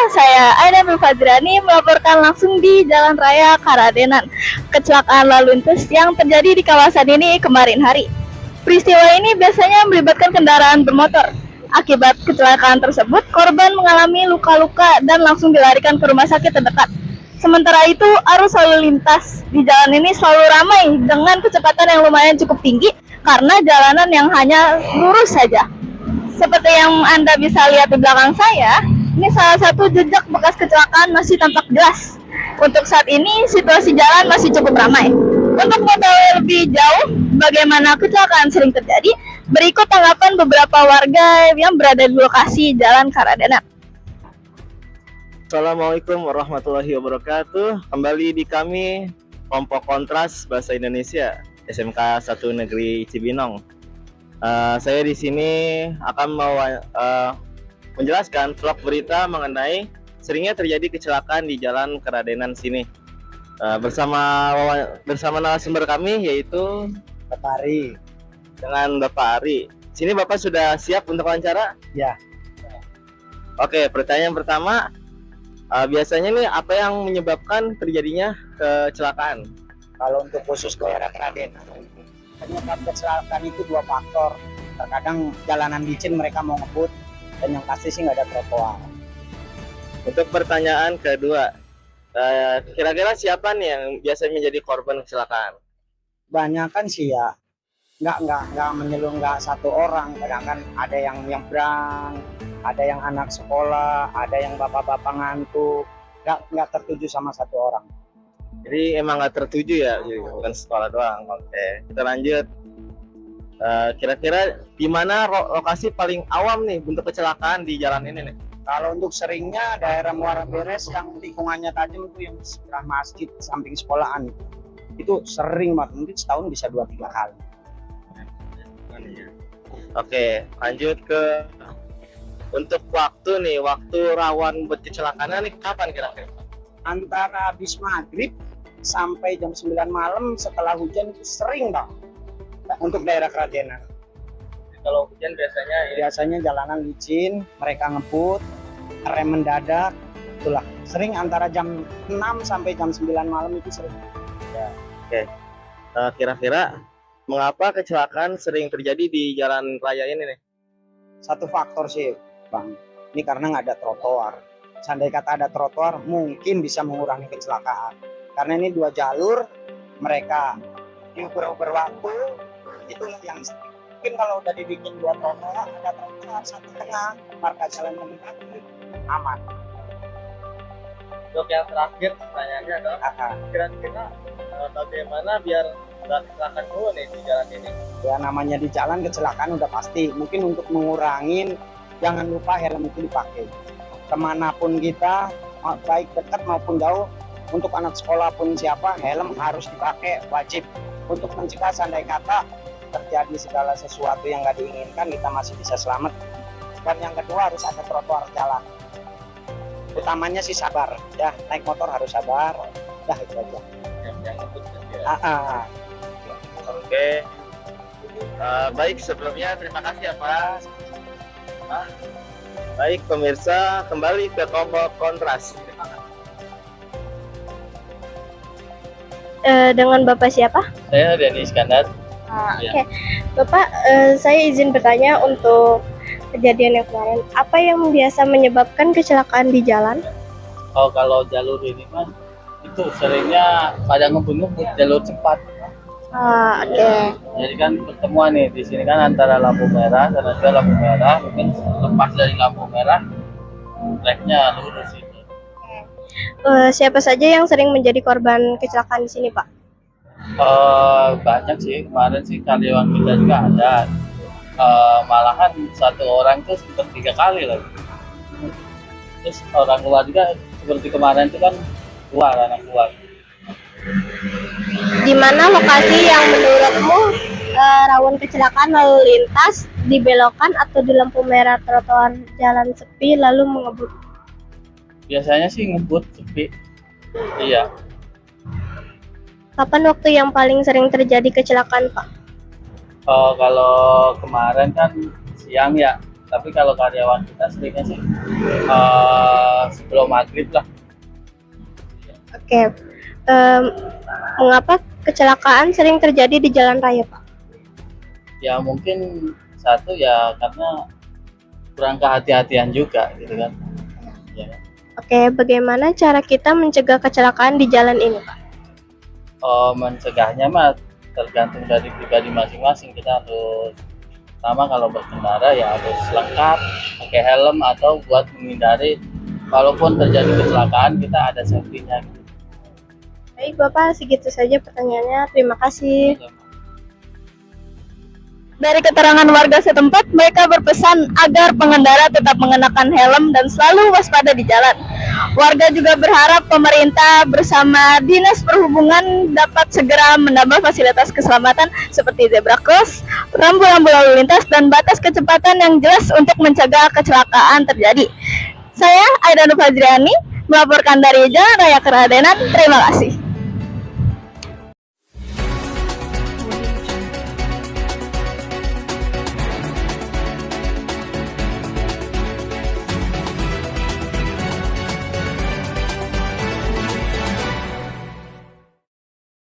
saya Aina Fadrani melaporkan langsung di Jalan Raya Karadenan. Kecelakaan lalu lintas yang terjadi di kawasan ini kemarin hari. Peristiwa ini biasanya melibatkan kendaraan bermotor. Akibat kecelakaan tersebut, korban mengalami luka-luka dan langsung dilarikan ke rumah sakit terdekat. Sementara itu, arus lalu lintas di jalan ini selalu ramai dengan kecepatan yang lumayan cukup tinggi karena jalanan yang hanya lurus saja. Seperti yang Anda bisa lihat di belakang saya, ini salah satu jejak bekas kecelakaan masih tampak jelas. Untuk saat ini, situasi jalan masih cukup ramai. Untuk mengetahui lebih jauh bagaimana kecelakaan sering terjadi, berikut tanggapan beberapa warga yang berada di lokasi Jalan Karadenan. Assalamualaikum warahmatullahi wabarakatuh. Kembali di kami kelompok kontras bahasa Indonesia SMK 1 Negeri Cibinong. Saya di sini akan menjelaskan vlog berita mengenai seringnya terjadi kecelakaan di Jalan Karadenan sini. Bersama narasumber kami yaitu Bapak Ari. Dengan Bapak Ari. Sini Bapak sudah siap untuk wawancara? Ya. Oke, pertanyaan pertama, biasanya nih apa yang menyebabkan terjadinya kecelakaan? Kalau untuk khusus daerah Karadenan, penyebab kecelakaan itu dua faktor. Terkadang jalanan licin mereka mau ngebut, dan yang pasti sih nggak ada trotoar. Untuk pertanyaan kedua, kira-kira siapa nih yang biasanya menjadi korban kecelakaan? Banyak kan sih ya, nggak menyeluruh, nggak satu orang. Kadang kan ada yang nyebrang, ada yang anak sekolah, ada yang bapak-bapak ngantuk, nggak tertuju sama satu orang. Jadi emang nggak tertuju ya, bukan sekolah doang. Oke, kita lanjut. Kira-kira di mana lokasi paling awam nih untuk kecelakaan di jalan ini nih? Kalau untuk seringnya daerah Muara Beres yang lingkungannya tajam itu yang sebelah masjid samping sekolahan itu sering banget, mungkin setahun bisa 2-3 kali. Oke, lanjut ke untuk waktu nih, waktu rawan buat kecelakaan nih kapan kira-kira? Antara habis maghrib sampai jam 9 malam setelah hujan itu sering bang untuk daerah Karadenan. Kalau hujan biasanya jalanan licin, mereka ngebut, rem mendadak, itulah sering antara jam 6 sampai jam 9 malam itu sering ya. Oke. Kira-kira mengapa kecelakaan sering terjadi di jalan raya ini nih? Satu faktor sih bang, ini karena nggak ada trotoar. Seandainya kata ada trotoar mungkin bisa mengurangi kecelakaan. Karena ini 2 jalur, mereka diukur-ukur waktu, itu yang mungkin kalau udah dibikin 2 trotoar, ada trotoar satu tengah, marka jalan yang aman. Untuk yang terakhir pertanyaannya adalah kira-kira bagaimana biar nggak kecelakaan dulu nih di jalan ini? Ya namanya di jalan kecelakaan udah pasti. Mungkin untuk mengurangin, jangan lupa helm itu dipakai. Kemanapun kita, baik dekat maupun jauh, untuk anak sekolah pun siapa, helm harus dipakai, wajib. Untuk mencegah seandainya kata terjadi segala sesuatu yang nggak diinginkan, kita masih bisa selamat. Dan yang kedua harus ada trotoar jalan. Utamanya sih sabar, ya naik motor harus sabar. Dah itu aja. Jangan putus ya. Oke. Baik, sebelumnya terima kasih ya Pak. Baik pemirsa, kembali ke kelompok kontras. Dengan Bapak siapa? Saya Denny Iskandar. Oke. Bapak, saya izin bertanya untuk kejadian yang kemarin. Apa yang biasa menyebabkan kecelakaan di jalan? Oh, kalau jalur ini mas, itu seringnya pada ngebut-ngebut jalur cepat. Oke. Jadi kan pertemuan nih di sini kan antara lampu merah dan ada lampu merah, mungkin lepas dari lampu merah, tracknya lurus itu. Siapa saja yang sering menjadi korban kecelakaan di sini, Pak? Banyak sih, kemarin sih karyawan kita juga ada. Malahan satu orang tuh seperti 3 kali lagi. Terus orang luar juga seperti kemarin itu kan anak luar. Di mana lokasi yang menurutmu rawan kecelakaan lalu lintas, dibelokkan atau di lampu merah trotoar jalan sepi lalu mengebut? Biasanya sih ngebut sepi. Iya. Kapan waktu yang paling sering terjadi kecelakaan, Pak? Kalau kemarin kan siang ya, tapi kalau karyawan kita seringnya sih 11 sebelum maghrib lah. Oke. Mengapa kecelakaan sering terjadi di jalan raya, Pak? Ya mungkin satu ya karena kurang kehati-hatian juga gitu kan. Ya. Oke, bagaimana cara kita mencegah kecelakaan di jalan ini, Pak? Mencegahnya mah tergantung dari pribadi masing-masing. Kita harus pertama kalau berkendara ya harus lengkap, pakai helm atau buat menghindari kalaupun terjadi kecelakaan kita ada safety-nya. Baik, Bapak, segitu saja pertanyaannya. Terima kasih. Dari keterangan warga setempat, mereka berpesan agar pengendara tetap mengenakan helm dan selalu waspada di jalan. Warga juga berharap pemerintah bersama Dinas Perhubungan dapat segera menambah fasilitas keselamatan seperti zebra cross, rambu-rambu lalu lintas, dan batas kecepatan yang jelas untuk mencegah kecelakaan terjadi. Saya Aida Nur Fajriani melaporkan dari Jalan Raya Keradenan. Terima kasih.